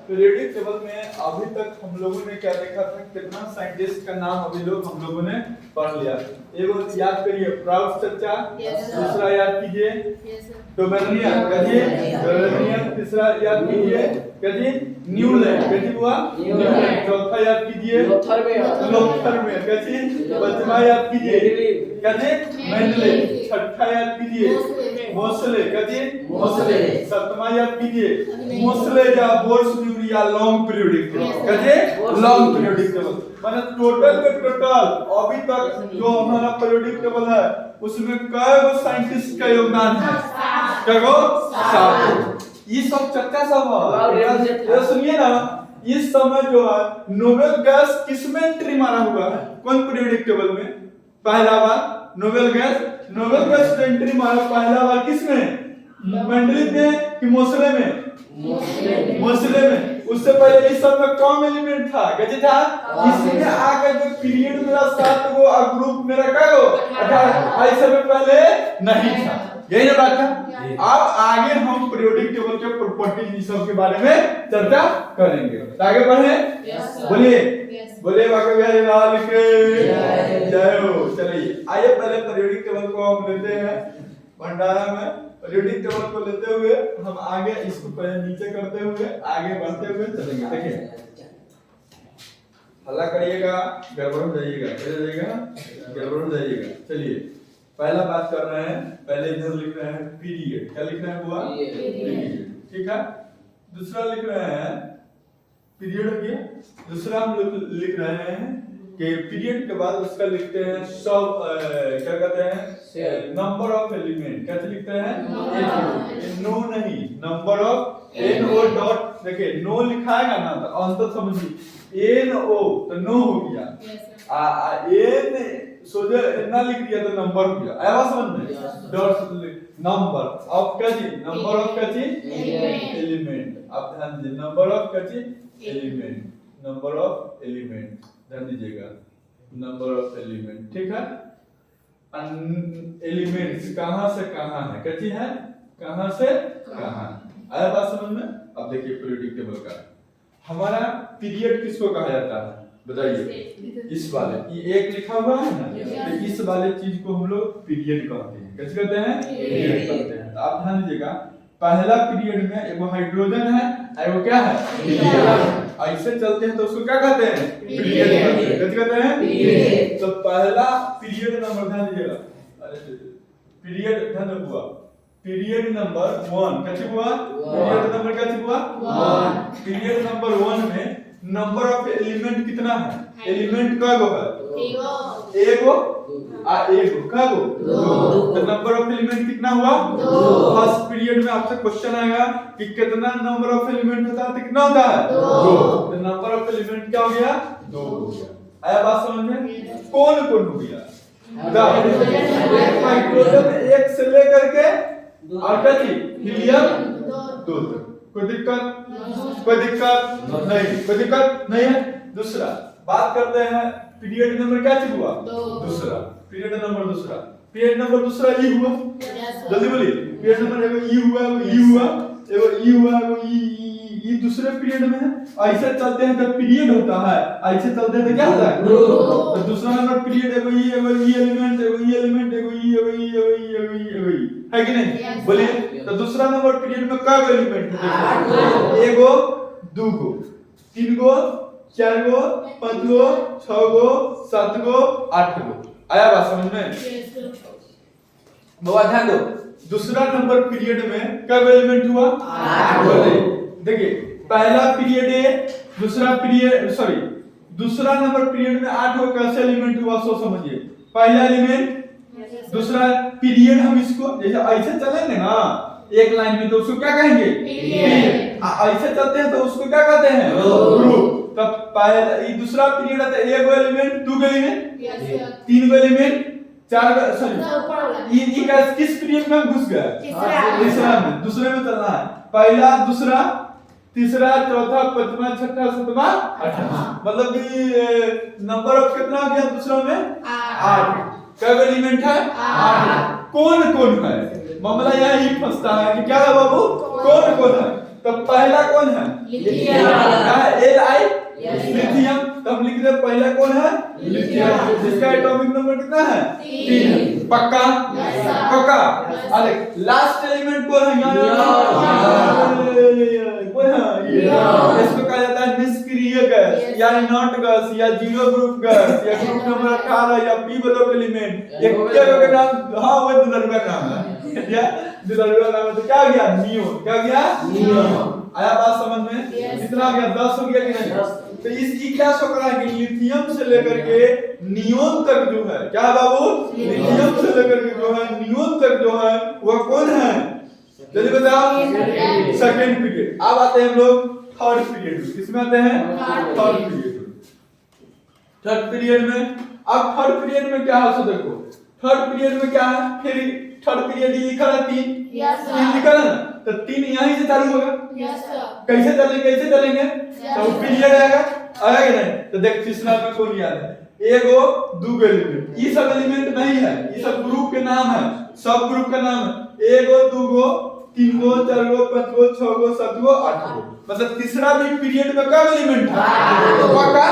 Periodic table में अभी तक हम लोगों ने क्या देखा था, कितना साइंटिस्ट का नाम अभी लोग हम लोगों ने पढ़ लिया। एगो याद करिए प्राउड चर्चा, दूसरा याद कीजिए डोबेनियन, कहिए तीसरा याद कीजिए कहिए न्यूलैंड, कहिए हुआ न्यूलैंड, चौथा याद कीजिए लोथरमेयर, कहिए पांचवा याद कीजिए कहिए मेंडले, छठा याद कीजिए मोसले, कहिए मोसले, सातवां याद कीजिए मोसले या बोर्स या लॉन्ग पीरियोडिक टेबल, कहिए लॉन्ग पीरियोडिक टेबल। माने टोटल के टोटल अभी तक जो हमारा पीरियोडिक टेबल है उसमें कई गो साइंटिस्ट का योगदान है, कगो 7। ये सब चक्का सब है, ये सुनिए ना, इस समय जो है नोबेल गैस किसमें एंट्री मारा हुआ है, कौन पीरियोडिक टेबल में? पहला बार नोबेल गैस एंट्री मारा पहला बार किसमें? मेंडलीव में कि मोसले में? मोसले में। उससे पहले इस सब में कौन एलिमेंट था? गजे था। इसमें आकर जो पीरियड मेरा 7 गो और ग्रुप मेरा क्या गो 18, ऐसे में पहले नहीं था। यही ना बात था। अब आगे हम पीरियोडिक टेबल के प्रॉपर्टीज इस सब के बारे में चर्चा करेंगे। आगे बढ़े, बोलिए बाकी बिहारी लाल के जय हो। चलिए आइए पहले पीरियोडिक टेबल को हम लेते हैं भंडारा में। पीरियोडिक टेबल को लेते हुए हम आगे इसको पहले नीचे करते हुए आगे बढ़ते हुए चलेंगे। देखिए हल्ला करिएगा, गड़बड़ हो जाइएगा, गड़बड़ हो जाइएगा। चलिए पहला बात कर रहे हैं, पहले इधर लिख रहे हैं पीरियड, क्या लिख रहे हैं बुआ? पीरियड, ठीक है। दूसरा लिख रहे हैं पीरियड हो गया। दूसरा हम लोग लिख रहे हैं कि पीरियड के बाद उसका लिखते हैं सब क्या कहते हैं नंबर ऑफ एलिमेंट, कैसे लिखते हैं? नो नहीं, number of N O dot, देखिए नो लिखाएगा ना तो अंतर समझिए एन ओ तो नो हो गया, एन सोचे इतना लिख दिया तो नंबर हो गया, आया समझ में? डॉट नंबर ऑफ क्या चीज? नंबर ऑफ क्या चीज? एलिमेंट। आप ध्यान दीजिए नंबर ऑफ क्या चीज? एलिमेंट, नंबर ऑफ एलिमेंट, ध्यान दीजिएगा नंबर ऑफ एलिमेंट, ठीक है। एलिमेंट्स कहां से कहां है, क्या चीज है? कहां से कहां। आया बात समझ में? अब देखिए पीरियोडिक टेबल का हमारा पीरियड किसको कहा जाता है बताइए? इस वाले ये एक लिखा हुआ है ना, तो इस वाले चीज को हम लोग पीरियड कहते हैं। कैसे कहते हैं? पीरियड कहते हैं। तो आप ध्यान दीजिएगा पहला पीरियड में एगो हाइड्रोजन है, एगो क्या है? हीलियम। ऐसे चलते हैं तो उसको क्या कहते हैं? पीरियड कहते हैं। कैसे कहते हैं? पीरियड। तो पहला पीरियड नंबर ध्यान दीजिएगा, अरे पीरियड ध्यान रखिएगा, पीरियड नंबर 1 कैसे हुआ? पीरियड नंबर कैसे हुआ? 1। पीरियड नंबर 1 में नंबर ऑफ एलिमेंट कितना है? एलिमेंट का गो है? एगो एगो का गो 2। तो नंबर ऑफ एलिमेंट कितना हुआ? 2। फर्स्ट पीरियड में आपसे क्वेश्चन आएगा कि कितना नंबर ऑफ एलिमेंट होता है तो कितना होता है? 2। तो नंबर ऑफ एलिमेंट क्या हो गया? 2 हो गया। आया बात समझ में? कौन कौन हो गया? हाइड्रोजन 1 से लेकर के और क्या चीज? हीलियम 2 तक। कोई दिक्कत? कोई दिक्कत नहीं, कोई दिक्कत नहीं है। दूसरा बात करते हैं पीरियड नंबर क्या चीज हुआ? दूसरा पीरियड नंबर दूसरा, पीरियड नंबर दूसरा ई हुआ, जल्दी बोलिए। पीरियड नंबर एगो ई हुआ, एगो ई हुआ, एगो ई हुआ, एगो ई दूसरे पीरियड में है। ऐसे चलते हैं तो पीरियड होता है, ऐसे चलते हैं तो क्या होता है? तो दूसरा नंबर पीरियड एगो ई एलिमेंट, एगो ई एलिमेंट, एगो ई एगो ई एगो ई एगो ई एगो ई, है कि नहीं? बोलिए तो दूसरा नंबर पीरियड में कई एलिमेंट है? एगो, दो गो, 3 गो, 4 गो, 5 गो, 6 गो, 7 गो, 8 गो। आया बात समझ में? बहुत ध्यान दो, दूसरा नंबर पीरियड में कब एलिमेंट हुआ? 8। देखिए पहला पीरियड है, दूसरा पीरियड सॉरी दूसरा नंबर पीरियड में 8 गो कैसे एलिमेंट हुआ सो समझिए। पहला एलिमेंट, दूसरा पीरियड, हम इसको जैसे ऐसे चलेंगे ना एक लाइन में तो उसको क्या कहेंगे? पीरियड। ऐसे चलते हैं तो उसको क्या कहते हैं? ग्रुप। तब पहला ये दूसरा पीरियड आता है, एक गो एलिमेंट, 2 गो एलिमेंट, 3 गो एलिमेंट, 4 गो, सॉरी ये किस पीरियड में घुस गया? तीसरा में। दूसरे में चलना है पहला, दूसरा, तीसरा, चौथा, पांचवा, छठा, सातवां, आठवां। मतलब कि नंबर ऑफ कितना हो गया दूसरा में? 8। कब एलिमेंट है? 8। कौन कौन है? मामला यही फंसता है कि क्या है बाबू? कौन कौन है? तो पहला कौन है? Li lithium. तो हम लिख रहे पहला कौन है लिथियम, जिसका एटॉमिक नंबर कितना है 3। पक्का पक्का। अरे लास्ट एलिमेंट कौन है कौन है, इसको कहा जाता है निष्क्रिय गैस या नॉट गैस या जीरो ग्रुप गैस या ग्रुप नंबर 18 या पी ब्लॉक एलिमेंट। ये क्या का नाम, हां वो दुलरुआ नाम है क्या, दुलरुआ नाम है। तो क्या गया नियोन, क्या गया नियोन। आया बात समझ में, कितना गया 10 हो गया कि नहीं। तो इसकी क्या शक्ल है कि लिथियम से लेकर के नियोन तक जो है, क्या बाबू लिथियम से लेकर के जो है नियोन तक जो है वह कौन है, जल्दी बताओ सेकंड पीरियड। अब आते हैं हम लोग थर्ड पीरियड में। किसमें आते हैं थर्ड पीरियड में। थर्ड पीरियड में अब थर्ड पीरियड में क्या है सो देखो, थर्ड पीरियड में क्या है, फिर थर्ड पीरियड ये लिखा है 3 लिखा है ना, तो 3 यहीं से चालू होगा। कैसे चलेंगे तो पीरियड आएगा कि नहीं। तो देख तीसरा में कौन याद है, एगो दूगो एलिमेंट, ये सब एलिमेंट नहीं है, ये सब ग्रुप के नाम है, सब ग्रुप का नाम है। एगो दूगो तीनगो चारगो पांचगो छहगो सातगो आठगो, मतलब तीसरा भी पीरियड में कब एलिमेंट है पक्का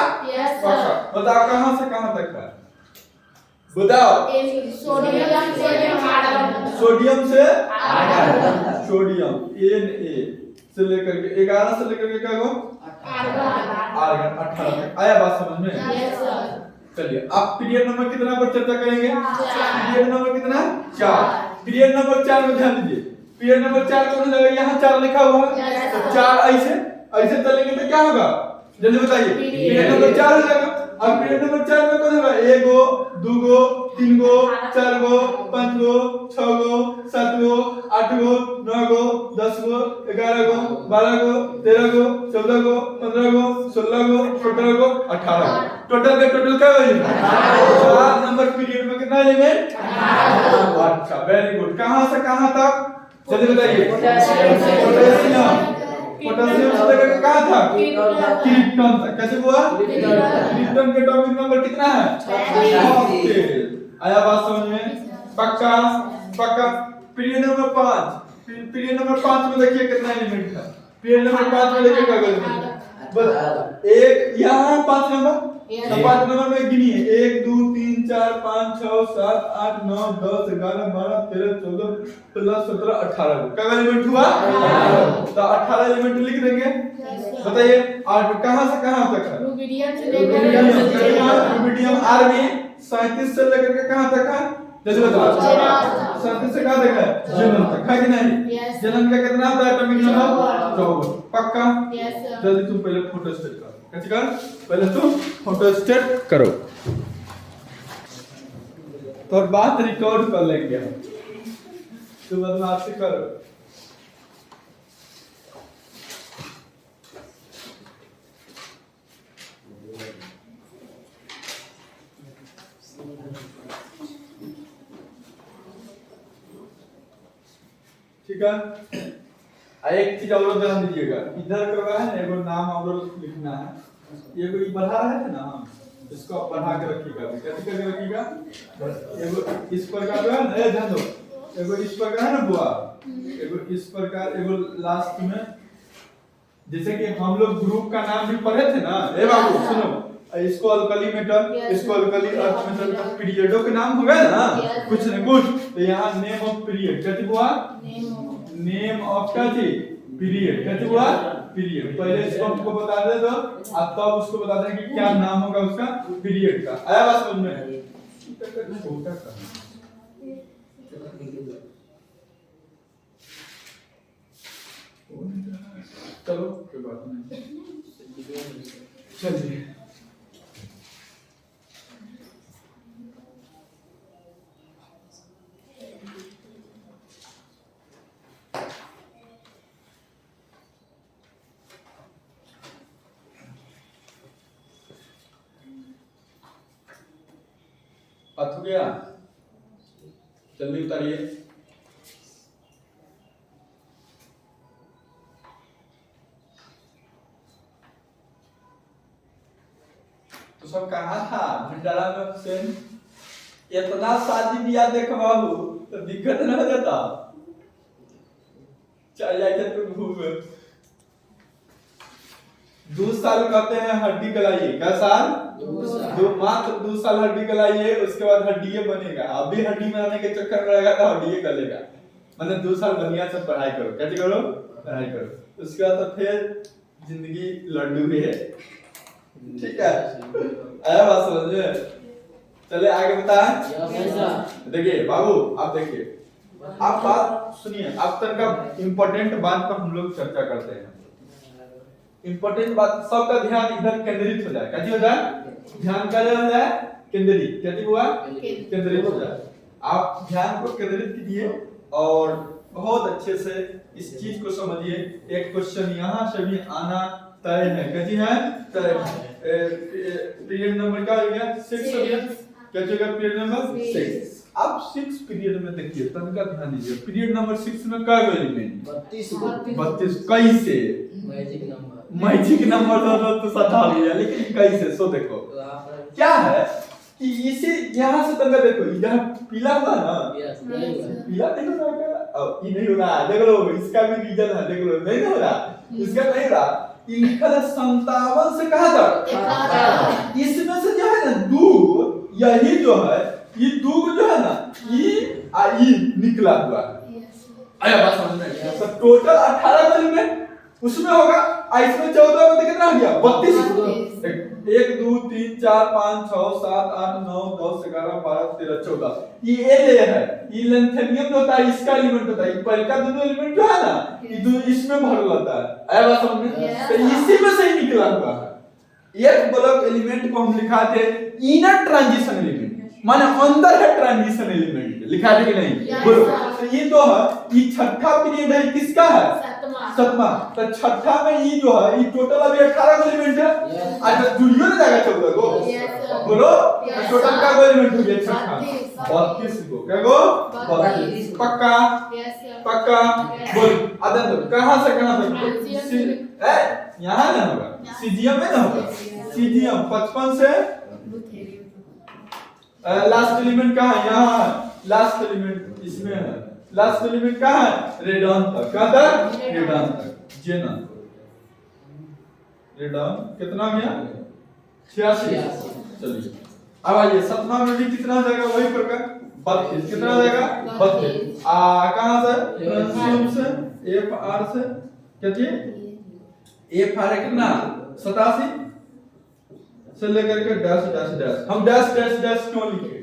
पक्का। बताओ कहां से कहां तक है, बताओ सोडियम से सोडियम Na से लेकर के 11 से लेकर के क्या गो आर्गन 18 तक। आया बात समझ में, चलिए अब पीरियड नंबर कितना पर चर्चा करेंगे, पीरियड नंबर कितना 4। पीरियड नंबर 4 में ध्यान दीजिए, पीरियड नंबर 4 कौन लगा, यहाँ 4 लिखा हुआ है, तो 4 ऐसे चलेंगे तो क्या होगा जल्दी बताइए, पीरियड नंबर 4 हो जाएगा। अब पीरियड नंबर 4 में कौन होगा, एगो दूगो तीनगो चारगो पांचगो छहगो सातगो आठगो नौगो 10गो 11गो 12गो 13गो 14गो 15गो 16गो 17गो 18गो, टोटल का टोटल क्या हो जाएगा 4 नंबर पीरियड में कितना एलिमेंट 18। अच्छा वेरी गुड। कहां से कहां तक जल्दी बताइए, पोटेशियम से लेकर कहां था क्रिप्टन तक। कैसे हुआ, क्रिप्टन के एटॉमिक नंबर कितना है 6। आया बात समझ में, पक्का पक्का। पीरियड नंबर 5, पीरियड नंबर 5 में देखिए कितना एलिमेंट है, पीरियड नंबर 5 में देखिए क्या एलिमेंट है, एक यहां 5 नंबर, तो 5 नंबर में गिनिए 1 2 3 4 5 6 7 8 9 10 11 12 13 14 15 17 18 क्या एलिमेंट हुआ, तो 18 एलिमेंट लिख देंगे। बताइए और कहां से कहां तक है, रुबिडियम से लेकर रुबिडियम आरबी 37 से लेकर के कहां तक है, जैसे बताओ 37 से कहां तक है जेनन तक, है कि नहीं। जेनन का कितना होता है एटॉमिक नंबर 14। पक्का। जल्दी तुम पहले फोटो स्टेट करो, कैसे कर, पहले तुम फोटो स्टेट करो तो बात रिकॉर्ड कर लेंगे हम, तो बदमाशी करो। ठीक है। एक चीज और ध्यान दीजिएगा, इधर करवा है ना एगो नाम और लिखना है, ये कोई बढ़ा रहे थे ना हम, इसको आप बढ़ा के रखिएगा, कैसे करके रखिएगा, एगो इस प्रकार है ना, ध्यान दो, एगो इस प्रकार है ना बुआ, एगो इस प्रकार, एगो लास्ट में, जैसे कि हम लोग ग्रुप का नाम भी पढ़े थे ना, ए बाबू सुनो, इसको अल्कली मेटल, इसको अल्कली अर्थ मेटल का पीरियडों के नाम हो गए ना कुछ न कुछ, तो यहाँ नेम ऑफ पीरियड कैसे हुआ, नेम ऑफ क्या थी पीरियड, कैसे हुआ पीरियड। पहले इसको हमको बता दे दो, अब तब उसको बता दें कि क्या नाम होगा उसका पीरियड का। आया बात समझ में, छोटा सा चलो कोई बात नहीं, चलिए बात हो गया, जल्दी उतारिए। तो सब कहा था भंडारा में सेन, इतना शादी ब्याह देखवाहू तो दिक्कत न हो जाता, चल जाते तुम घूम 2 साल कहते हैं हड्डी कलाइए, क्या साल? 2 मात्र 2 साल हड्डी कलाइए, उसके बाद हड्डी बनेगा। अभी हड्डी बनाने के चक्कर में रहेगा तो हड्डी गलेगा। मतलब 2 साल बढ़िया से पढ़ाई करो, कैसे करो? पढ़ाई करो। उसके बाद तो फिर जिंदगी लड्डू ही है, ठीक है? आया बात समझ में? चले आगे बताएं। देखिए बाबू, आप देखिए, आप बात सुनिए, आप तक का इम्पोर्टेंट बात पर हम लोग चर्चा करते हैं। इम्पोर्टेंट बात, सबका ध्यान इधर केंद्रित हो जाए। कैसे हो जाए? ध्यान क्या हो जाए? केंद्रित। कैसे हुआ? केंद्रित हो जाए। आप ध्यान को केंद्रित कीजिए और बहुत अच्छे से इस चीज को समझिए। एक क्वेश्चन यहाँ से भी आना तय है। कैसी है? तय। पीरियड नंबर क्या हो गया? 6 हो गया। क्या होगा? Period number 6। अब 6 पीरियड में देखिए, तनका ध्यान दीजिए। पीरियड नंबर 6 में क्या एलिमेंट? 32। कैसे? मैजिक नंबर तो सटा लिया, लेकिन कैसे? सो देखो क्या है कि इसे यहाँ से तनका देखो, इधर पीला हुआ ना, पीला नहीं हो रहा क्या? अब ये नहीं हो रहा, देख लो, इसका भी रीजन है, देख लो, नहीं हो रहा, इसका नहीं हो रहा। लिखा है 57 से कहा था, इसमें से जो है ना 2, यही जो है, ये 2 जो है ना, ई निकला हुआ है। आया बात समझ में? तो टोटल 18 एलिमेंट उसमें होगा। इसमें 14 में कितना आ गया? 32। 1 2 3 4 5 6 7 8 9 10 11 12 13 14। ये ले है, ये लेंथेनियम होता है, इसका एलिमेंट होता है। पहले का दोनों एलिमेंट जो है ना, ये दो इसमें भर जाता है। आया बात समझ में? तो इसी में से ही निकला हुआ है। एक ब्लॉक एलिमेंट को हम लिखा थे इनर ट्रांजिशन एलिमेंट, माने अंदर है ट्रांजिशन एलिमेंट, लिखा है कि नहीं? बोलो। तो ये तो है, ये छठा पीरियड है, किसका है? 7वां। तो छठा में ये जो है, ये टोटल अभी 18 एलिमेंट है। अच्छा, जुड़ियो ना जाएगा 14 को? बोलो, टोटल का एलिमेंट हो गया छठा? 32 को। क्या गो? 32। पक्का? पक्का? बोल। आदम तो कहां से यहाँ ना होगा, सीजीएम में ना होगा। सीजीएम 55 से लास्ट एलिमेंट कहाँ है? यहाँ लास्ट एलिमेंट इसमें है। लास्ट एलिमेंट कहाँ है? रेडॉन तक। कहाँ तक? रेडॉन तक। जेना रेडॉन कितना गया? 86। चलिए अब आइए 7वां में भी कितना हो जाएगा? वही प्रकार 32। कितना हो जाएगा? 32। कहाँ से? ट्रांजिशन से, एफ आर से। क्या? एफ आर कितना? 87 से लेकर के डैश डैश डैश। हम डैश डैश डैश क्यों लिखे?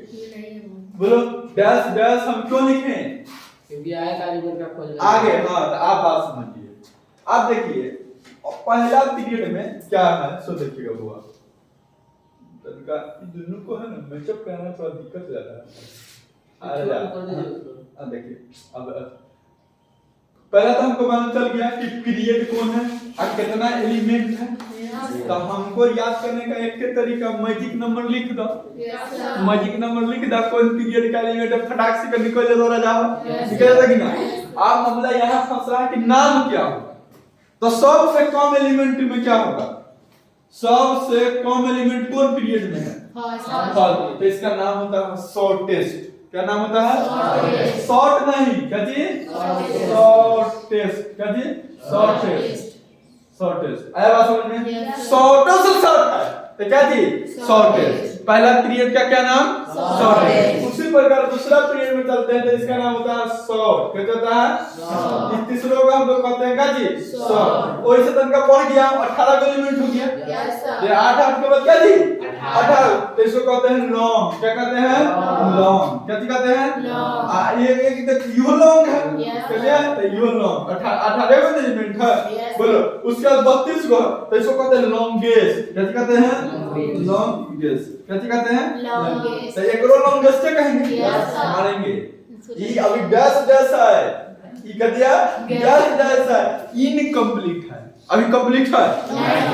बोलो, डैश डैश हम क्यों लिखे? क्योंकि आया कालीपुर का खोज आगे। हाँ, तो आप बात समझिए। आप देखिए पहला पीरियड में क्या है, सो देखिएगा बुआ, तनका दोनों को है ना मैचअप करना थोड़ा दिक्कत ज्यादा है। देखिए अब पहला तो हमको मालूम चल गया कि पीरियड कौन है और कितना एलिमेंट है। तो हमको याद करने का एक तरीका, मैजिक नंबर लिख दो। मैजिक नंबर लिख दो, कौन पीरियड का एलिमेंट फटाक से निकल जाता जाओ, निकल जाएगा ना। आप मामला यहाँ फंस रहा है कि नाम क्या होगा? तो सबसे कम एलिमेंट में क्या होगा? सबसे कम एलिमेंट कौन पीरियड में है? तो इसका नाम होता है शॉर्टेस्ट। क्या नाम होता है? शॉर्ट नहीं, क्या जी? शॉर्टेस्ट। क्या जी? शॉर्टेस्ट। शॉर्टेस्ट। आया बात समझ में? शॉर्टेस्ट से शॉर्ट है तो क्या जी? शॉर्टेस्ट। पहला पीरियड का क्या नाम? शॉर्टेस्ट। उसी प्रकार दूसरा पीरियड में चलते हैं तो इसका नाम होता है शॉर्ट। क्या होता है? तीसरे को हम लोग कहते हैं क्या जी? शॉर्ट। वही से तनका बढ़ गया, 18 एलिमेंट हो गया। ये 8 के बाद क्या जी? 18। तो इसको कहते हैं लॉन्ग। क्या कहते हैं? लॉन्ग। क्या कहते हैं? ये यू लॉन्ग है। क्या है? तो यू लॉन्ग 18 एलिमेंट है। बोलो, उसके बाद 32 को, तो इसको कहते हैं लॉन्गेस्ट। क्या कहते हैं? लॉन्गेस्ट। क्या कहते हैं? लॉन्गेस्ट। तो एक रो लॉन्गेस्ट कहेंगे, मारेंगे। ये अभी डैश डैश है, ये कह दिया डैश डैश है, इनकम्प्लीट है, अभी कंप्लीट है।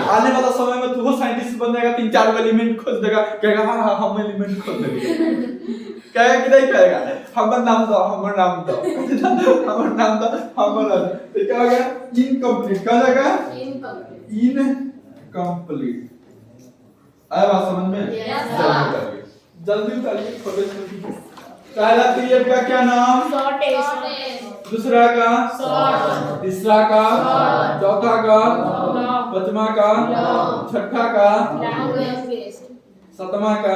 आने वाला समय में तू हो साइंटिस्ट बन जाएगा, 3-4 एलिमेंट खोज देगा, कहेगा हां हम एलिमेंट खोज देंगे। कहेगा कि नहीं कहेगा? हमर नाम दो, हमर नाम दो, हमर नाम दो, हमर। तो क्या हो गया? इनकम्प्लीट। क्या हो जाएगा? इनकम्प्लीट। आया बात समझ में? जल्दी उतारिए, छोटे छोटे। पहला पीरियड का क्या नाम? शॉर्टेस्ट। दूसरा का? शॉर्ट। तीसरा का? शॉर्ट। चौथा का? पांचवा का छठा का सातवां का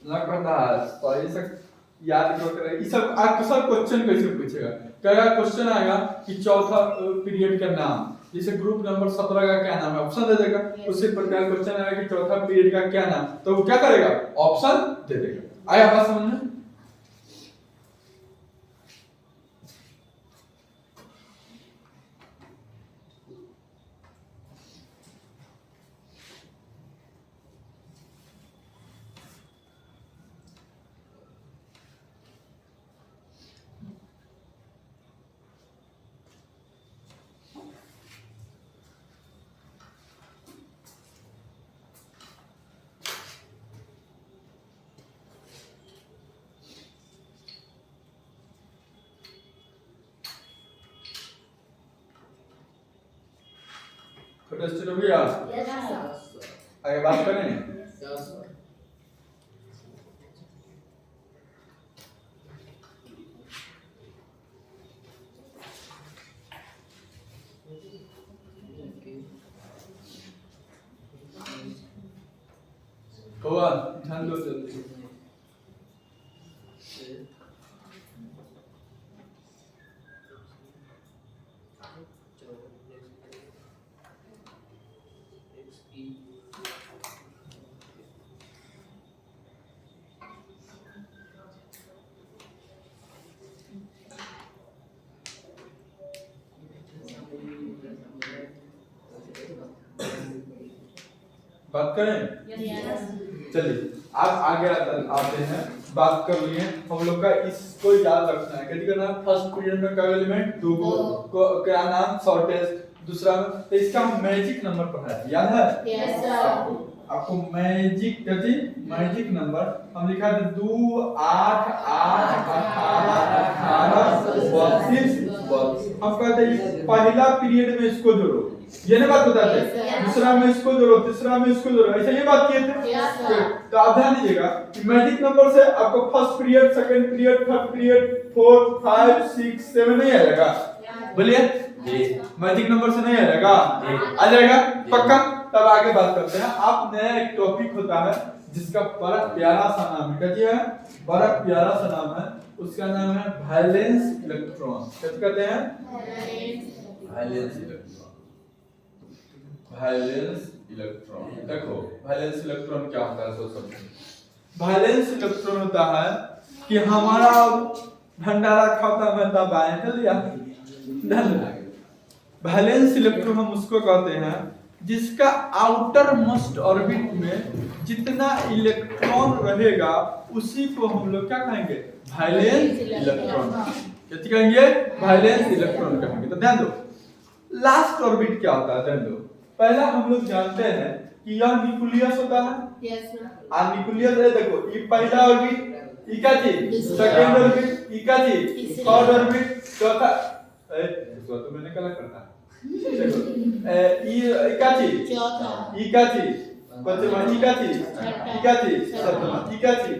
लगातार। तो ये सब याद करो। ये सब आपको सब क्वेश्चन कैसे पूछेगा? क्या क्वेश्चन आएगा कि चौथा पीरियड का नाम, जैसे ग्रुप नंबर 17 का क्या नाम है, ऑप्शन दे देगा। उसी प्रकार क्वेश्चन आएगा कि चौथा पीरियड का क्या नाम, तो वो क्या करेगा? ऑप्शन दे देगा। आया बात समझ में? छोटे हो गया। आगे बात करें। ध्यान दो जल्दी। बात करें। चलिए अब आगे आते हैं। बात कर लिए हम लोग का, इसको याद रखना है। कैसे करना? फर्स्ट पीरियड में क्या एलिमेंट? दो को क्या नाम? शॉर्टेस्ट। दूसरा में तो इसका मैजिक नंबर पढ़ा है, याद है? Yes sir. आपको मैजिक क्या थी? मैजिक नंबर हम लिखा था 2 8 8 18 18 32 32। हम कहते हैं पहला पीरियड में इसको जोड़ो, ये ना बात बताते हैं। दूसरा में इसको जोड़ो, तीसरा में इसको जोड़ो, ऐसा ये बात किए थे। तो आप ध्यान दीजिएगा कि मैजिक नंबर से आपको first period, second period, third period, 4 5 6 7 नहीं आएगा। बोलिए मैजिक नंबर से नहीं आएगा, आ जाएगा पक्का। तब आगे बात करते हैं। आप नया एक टॉपिक होता है जिसका बड़ा प्यारा सा नाम है, क्या है? बड़ा प्यारा सा नाम है, उसका नाम है वैलेंस इलेक्ट्रॉन। क्या कहते हैं? Valence electron. Valence electron. देखो वैलेंस इलेक्ट्रॉन क्या होता है, सो समझो। वैलेंस इलेक्ट्रॉन होता है कि हमारा भंडारा खाता में दबाएं तो लिया वैलेंस इलेक्ट्रॉन हम उसको कहते हैं जिसका आउटर मोस्ट ऑर्बिट में जितना इलेक्ट्रॉन रहेगा उसी को हम लोग क्या कहेंगे? Valence electron. क्या कहेंगे? वैलेंस इलेक्ट्रॉन कहेंगे। तो ध्यान दो, लास्ट ऑर्बिट क्या होता है? ध्यान दो, पहला हम लोग जानते हैं कि यह न्यूक्लियस होता है। Yes sir. आ न्यूक्लियस है, देखो ये पहला ऑर्बिट, ई का चीज, सेकंड ऑर्बिट, ई का चीज, थर्ड ऑर्बिट, चौथा तो मैंने क्या करता देखो ई का चीज, चौथा, ई का चीज, पांचवा ई का चीज, ई का चीज, सातवां ई का चीज।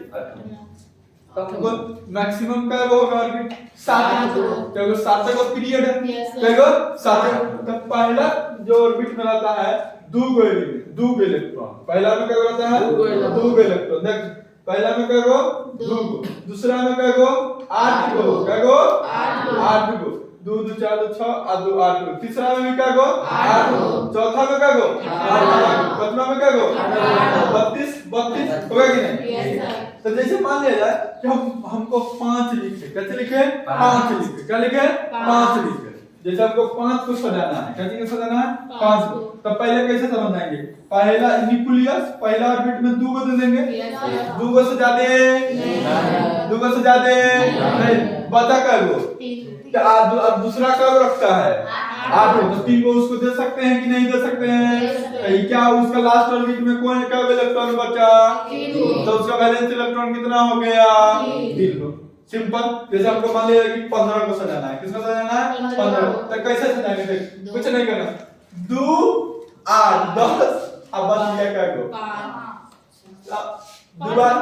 तब हमको मैक्सिमम का वो ऑर्बिट 7 तो 7 का पीरियड है, देखो 7। तब पहला जो ऑर्बिट में रहता है दो गो इलेक्ट्रॉन। पहला में क्या रहता है? दो गो इलेक्ट्रॉन। देख पहला में क्या गो? दो गो। दूसरा में क्या गो? 8 गो। क्या गो? 8 गो। 2 2 4 2 6 और 2 8 गो। तीसरा में भी क्या गो? 8 गो। चौथा में क्या गो? 8 गो। पांचवा में क्या गो? 32 32 होगा कि नहीं? Yes sir. तो जैसे मान लिया जाए कि हमको 5 लिखे, कैसे लिखे? 5 लिखे। क्या लिखे? 5 लिखे। जैसे आपको 5 को सजाना है, कैसे सजाना है? 5 को। तब पहले कैसे समझाएंगे? पहला न्यूक्लियस, पहला ऑर्बिट में 2 को दे देंगे। 2 को से ज्यादा नहीं, 2 को से ज्यादा नहीं, बचा क्या गो? अब दूसरा कब रखता है? 8 तो 3 को उसको दे सकते हैं कि नहीं दे सकते हैं? क्या उसका लास्ट ऑर्बिट में कौन का इलेक्ट्रॉन बचा? तो उसका वैलेंस इलेक्ट्रॉन कितना हो गया? 3। सिंपल। जैसे हमको मान लिया कि 15 को सजाना है, किसको सजाना है? 15। तो कैसे सजाएंगे? देख कुछ नहीं करना, 2 8 10 अब बच गया क्या गो? 5 2 बार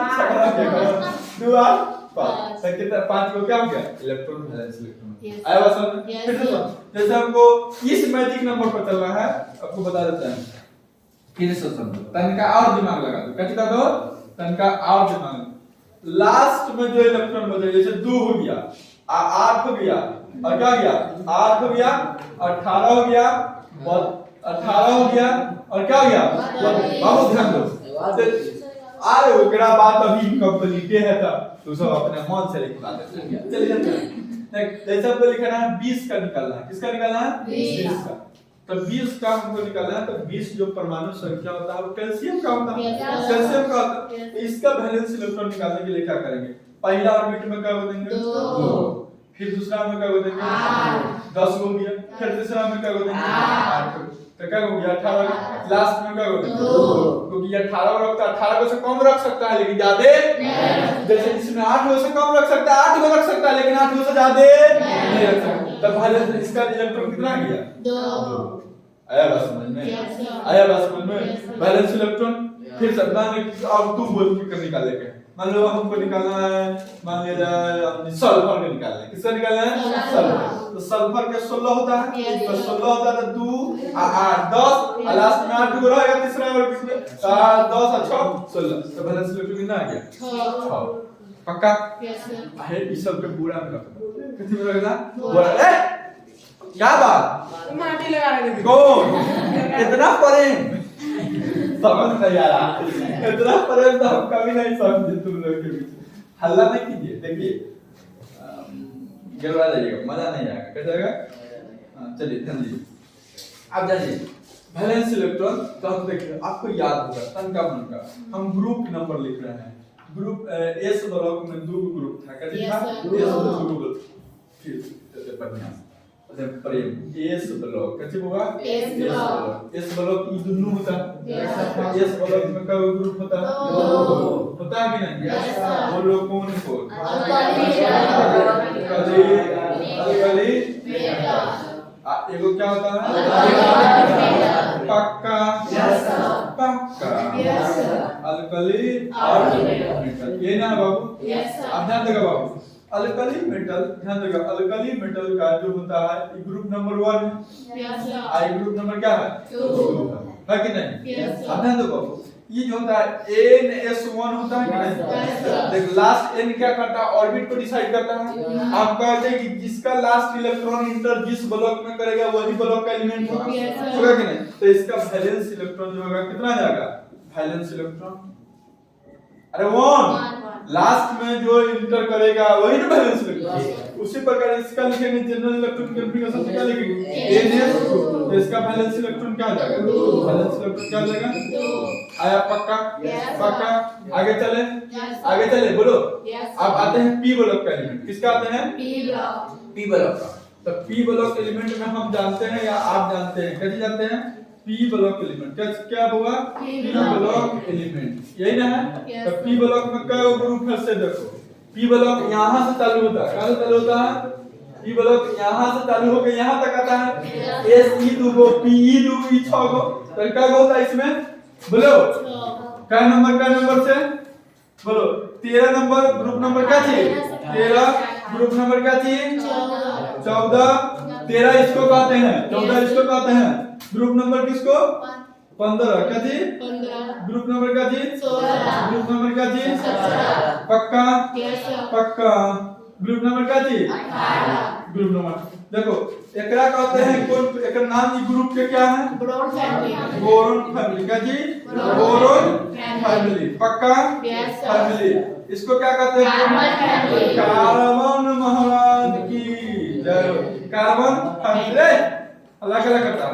2 8 5। तो कितना 5 को क्या हो गया इलेक्ट्रॉन वैलेंस इलेक्ट्रॉन Yes. आया बात समझ में? Yes, फिर से sir. सुन। जैसे हमको इस मैजिक नंबर पर चलना है आपको बता देते हैं फिर से समझो तनका और दिमाग लगा दो क्या चीज दो तनका और दिमाग लास्ट में जो इलेक्ट्रॉन बचे जैसे 2 हो गया 8 हो गया और क्या हो गया 8 हो गया 18 हो गया 18 हो गया और क्या हो गया बहुत ध्यान दो अरे ओकरा बात अभी इनकम्प्लीट है तो सब अपने मन से लिख पाते चलिए चलिए जैसे हमको लिखना है 20 का निकालना है किसका निकालना है 20 का तो 20 का हमको निकालना है तो 20 जो परमाणु संख्या होता है वो कैल्शियम का होता है कैल्शियम का होता है तो इसका वैलेंस इलेक्ट्रॉन निकालने के लिए क्या करेंगे पहला ऑर्बिट में क्या बदलेंगे 2 फिर दूसरा में क्या बदलेंगे 10 हो गया फिर तीसरा में क्या बदलेंगे 8 तो क्या हो गया 18 लास्ट में क्या हो गया 2 क्योंकि ये 18 रखता 18 को से कम रख सकता है लेकिन ज्यादा जैसे इसमें 8 को से कम रख सकता है 8 को रख सकता है लेकिन 8 को से ज्यादा नहीं रख सकता तब वैलेंस इसका इलेक्ट्रॉन कितना गया 2 आया बात समझ में आया बात समझ में वैलेंस इलेक्ट्रॉन फिर मान अब तू बोल के निकालेगा मान लो हमको निकालना है मान लिया जाए सल्फर का निकालना है किसका निकालना है सल्फर तो सल्फर के 16 होता है तो 16 होता है तो 2 8 10 और लास्ट में 8 को रहेगा तीसरा और बीच में 10 और 6 16 तो वैलेंस इलेक्ट्रॉन कितना आ गया 6 पक्का है इस सब के पूरा में रखना कितने में रखना पूरा ए क्या बात माटी लगा रहे कौन इतना प्रेम समझ नहीं आ रहा इतना प्रेम तो हम कभी नहीं समझे तुम लोग के बीच हल्ला नहीं कीजिए देखिए गिरवा जाइएगा मजा नहीं आएगा कैसे आएगा चलिए ध्यान दीजिए आप जानिए वैलेंस इलेक्ट्रॉन तो हम देखिए आपको याद होगा तनका मनका हम ग्रुप नंबर लिख रहे हैं ग्रुप एस ब्लॉक में 2 ग्रुप था कैसे था एस ग्रुप फिर बढ़िया प्रेम एस ब्लॉक कैसे होगा एस ब्लॉक ई दोनों होता है एस ब्लॉक में का ग्रुप होता है होता है कि नहीं वो लोग कौन को अल्कली एगो क्या होता है पक्का पक्का अल्कली ये ना बाबू आप ध्यान देगा बाबू अल्कली मेटल ध्यान देगा अल्कली मेटल का जो होता है ग्रुप नंबर 1 आई ग्रुप नंबर क्या है 2 है कि नहीं अब ध्यान दो बाबू ये जो होता है NS1 होता है कि नहीं देख लास्ट n क्या करता है ऑर्बिट को डिसाइड करता है आप कहते हैं कि जिसका लास्ट इलेक्ट्रॉन इंटर जिस ब्लॉक में करेगा वही ब्लॉक का एलिमेंट होगा कि नहीं तो इसका वैलेंस इलेक्ट्रॉन जो होगा कितना जाएगा वैलेंस इलेक्ट्रॉन अरे 1 लास्ट में जो इंटर करेगा वही ना वैलेंस इलेक्ट्रॉन उसी प्रकार इसका लिखेंगे जनरल इलेक्ट्रॉन कॉन्फ़िगरेशन क्या लिखेंगे NS तो इसका वैलेंस इलेक्ट्रॉन क्या जाएगा वैलेंस इलेक्ट्रॉन क्या जाएगा आया पक्का पक्का आगे चले बोलो अब आते हैं p ब्लॉक का एलिमेंट किसका आते हैं p ब्लॉक का तो p ब्लॉक एलिमेंट में हम जानते हैं या आप जानते हैं कैसे जानते हैं p ब्लॉक एलिमेंट क्या होगा p ब्लॉक एलिमेंट यही ना है तो p ब्लॉक में क्या ग्रुप है से देखो p ब्लॉक यहां से चालू होता है कहां से चालू होता है p ब्लॉक यहां से चालू होकर यहां तक आता है SE2 को PE2 E6 को तो क्या होता है इसमें बोलो क्या नंबर से बोलो 13 नंबर ग्रुप नंबर क्या चाहिए 13 ग्रुप नंबर क्या चाहिए 14 13 इसको कहते हैं 14 इसको कहते हैं ग्रुप नंबर किसको 15 क्या जी 15 ग्रुप नंबर क्या जी 16 ग्रुप नंबर क्या जी 17 पक्का Yes, sir. पक्का ग्रुप नंबर क्या जी 18 ग्रुप नंबर देखो एकरा कहते हैं कौन एकर नाम ई ग्रुप के क्या है ब्रॉड फैमिली बोरोन फैमिली क्या जी बोरोन फैमिली पक्का Yes, sir. फैमिली इसको क्या कहते हैं कार्बन फैमिली कार्बन महाराज की जय हो। कार्बन फैमिली अलग अलग करता है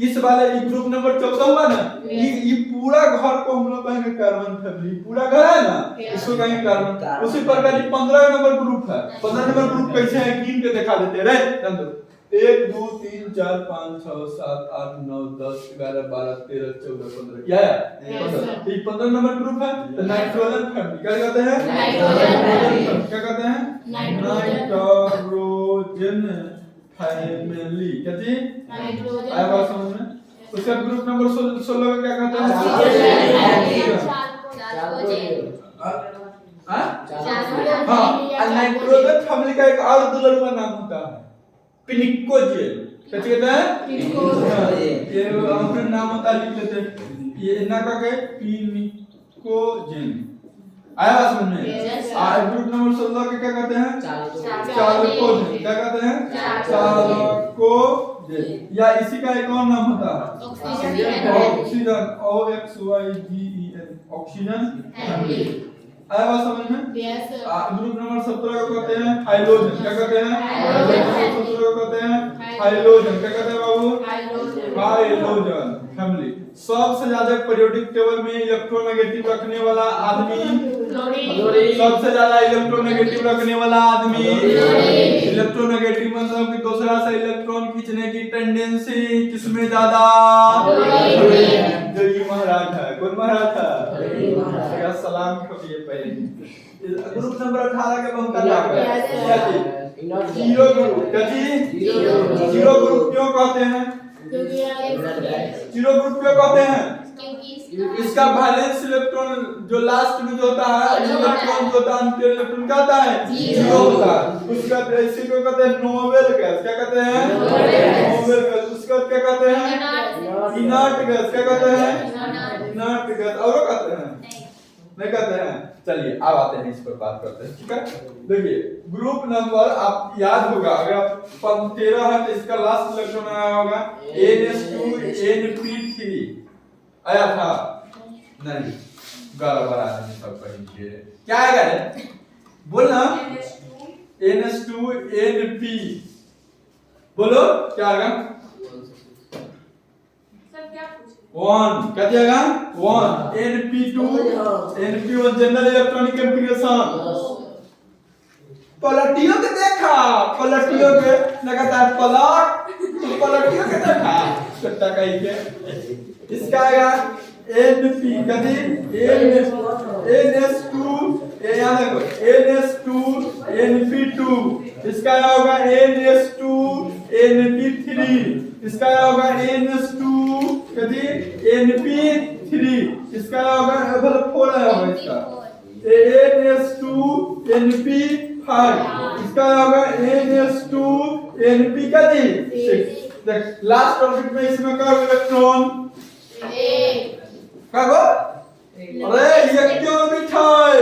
इस वाले ई ग्रुप नंबर 14 हुआ ना ये पूरा घर को हम लोग कहेंगे कार्बन फैमिली पूरा घर है ना इसको कहेंगे कार्बन उसी प्रकार 15 नंबर ग्रुप है 15 नंबर ग्रुप कैसे है गिन के दिखा देते रे जान दो 1 2 3 4 5 6 7 8 9 10 11 12 13 14 15 क्या है 15 ये 15 नंबर ग्रुप है तो नाइट्रोजन फैमिली क्या कहते हैं नाइट्रोजन क्या कहते हैं नाइट्रोजन फैमिली क्या जी आया बात समझ में उसका ग्रुप नंबर 16 का क्या कहते हैं हां नाइट्रोजन फैमिली का एक और दुलड़ुआ नाम होता है पिनिकोजेन। क्या कहते हैं? ये अपना नाम होता है, लिख लेते हैं। ये इनका क्या है? पिनिकोजेन। आया बात समझ में? ग्रुप नंबर 16 के क्या कहते हैं? चालकोजेन। क्या कहते हैं? चालकोजेन। या इसी का एक और नाम होता है ऑक्सीजन, OXYGEN, ऑक्सीजन फैमिली। आया बात समझ में? ग्रुप नंबर 17 को कहते हैं हाइड्रोजन। क्या कहते हैं? हाइड्रोजन। 17 को कहते हैं हाइड्रोजन। क्या कहते हैं बाबू? Hydrogen family. सबसे ज्यादा पीरियोडिक टेबल में इलेक्ट्रोनेगेटिव रखने वाला आदमी, सबसे ज्यादा इलेक्ट्रोनेगेटिव रखने वाला आदमी, इलेक्ट्रोनेगेटिव मतलब कि दूसरा से इलेक्ट्रॉन खींचने की टेंडेंसी किसमें ज्यादा? जो ये महाराज है। कौन महाराज है? क्या सलाम करिए पहले। ग्रुप नंबर 18 के बहुत लाभ है। Zero group. क्या जी? जीरो ग्रुप क्यों कहते हैं? जीरो ग्रुप क्यों कहते हैं? इसका वैलेंस इलेक्ट्रॉन जो लास्ट में जो होता है, इलेक्ट्रॉन जो होता है अनपेयर इलेक्ट्रॉन क्या होता है? जीरो होता है। उसका इसी को कहते हैं नोबेल गैस। क्या कहते हैं? Noble gas. उसका क्या कहते हैं? Inert gas. क्या कहते हैं? Inert gas. और कहते हैं? नहीं कहते हैं। चलिए अब आते हैं इस पर बात करते हैं, ठीक है? देखिए ग्रुप नंबर आप याद होगा, अगर आप 13 है तो इसका लास्ट इलेक्ट्रॉन आया होगा NH2NP3 आया था नहीं? गड़बड़ आदमी सब कहेंगे क्या आएगा रे? बोलना NH2NP बोलो क्या आएगा? 1 क्या दिएगा? 1 NP1 जनरल इलेक्ट्रॉनिक कॉन्फ़िगरेशन। पलटियों के देखा, पलटियों के लगातार पलट, तो पलटियों के देखा कट्टा कहीं के इसका आएगा NP कदी NS2 ये याद रखो NS2 NP2। इसका होगा NS2 NP3। इसका होगा NS2 कदी NP3। इसका होगा मतलब 4 आया होगा इसका NS2 NP5। इसका होगा NS2 NP कदी 6। देख लास्ट ऑर्बिट में इसमें का इलेक्ट्रॉन क्या गो? अरे ये क्यों बिठाए?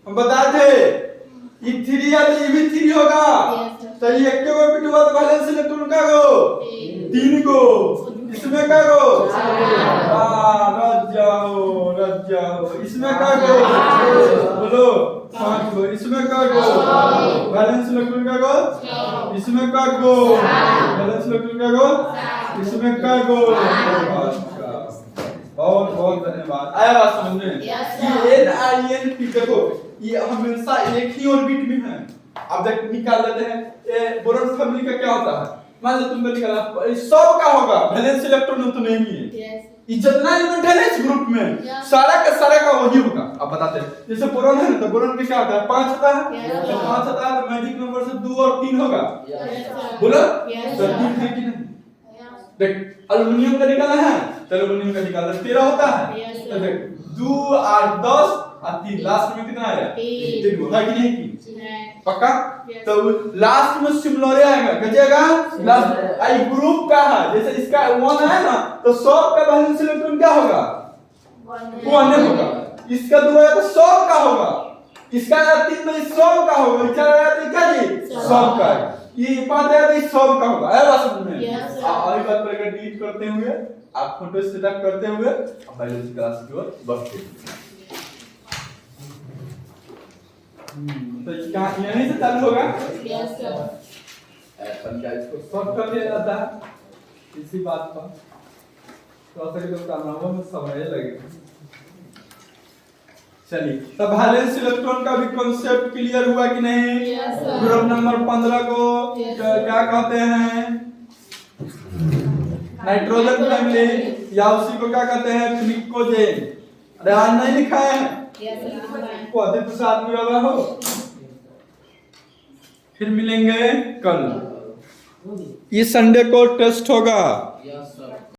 हम बताए थे E3 या तो EV3 होगा। तो ये क्यों बिठवा तो वैलेंस इलेक्ट्रॉन का गो 3 गो। इसमें का गो रज जाओ। इसमें का गो बोलो 5 गो। इसमें का गो वैलेंस इलेक्ट्रॉन का गो। इसमें का गो वैलेंस इलेक्ट्रॉन का गो। इसमें का गो। बहुत बहुत धन्यवाद। आया बात समझ में? ये NINP देखो ये हमेशा एक ही ऑर्बिट में है। अब देख निकाल लेते हैं बोरॉन फैमिली का क्या होता है। मान लो तुमको निकाला 100 का होगा वैलेंस इलेक्ट्रॉन तो नहीं है। ये जितना एलिमेंट है ना इस ग्रुप में सारा का वही होगा। अब बताते हैं जैसे बोरॉन है ना तो बोरॉन में क्या होता है? 5 होता है। तो 5 होता है तो मैजिक नंबर से 2 और 3 होगा। बोलो तो 3 है कि नहीं? देख एल्युमिनियम का निकाला है तो एल्युमिनियम का निकाला 13 होता है। तो देख 2 8 10 और 3 लास्ट में कितना आया? 3 होगा कि नहीं? पक्का? तो लास्ट में सिमिलर आएगा गजेगा लास्ट आई ग्रुप का है। जैसे इसका 1 है ना तो 100 का वैलेंस इलेक्ट्रॉन क्या होगा? 1 होगा। इसका 2 है तो 100 का होगा। इसका 3 तो 100 का होगा। इसका 4 क्या जी 100 का। ये 5 है तो 100 का होगा। है बात समझ में? आई बात पर अगर डील करते हुए आप फोटो सेटअप करते हुए अब बायोलॉजी क्लास की ओर बढ़ते हैं। तो क्या यहीं से चालू होगा? Yes sir. पंचायत को शॉर्ट कर दिया जाता है इसी बात पर। तो ऐसे तो करना में समय लगेगा। चलिए तब वैलेंस इलेक्ट्रॉन का भी कांसेप्ट क्लियर हुआ कि नहीं? Yes sir. ग्रुप नंबर 15 को क्या कहते हैं? नाइट्रोजन फैमिली या उसी को क्या कहते हैं? पिनिकोजेन। अरे आज नहीं लिखा है? को अधिक प्रसाद में लगा हो। फिर मिलेंगे कल। ये संडे को टेस्ट होगा।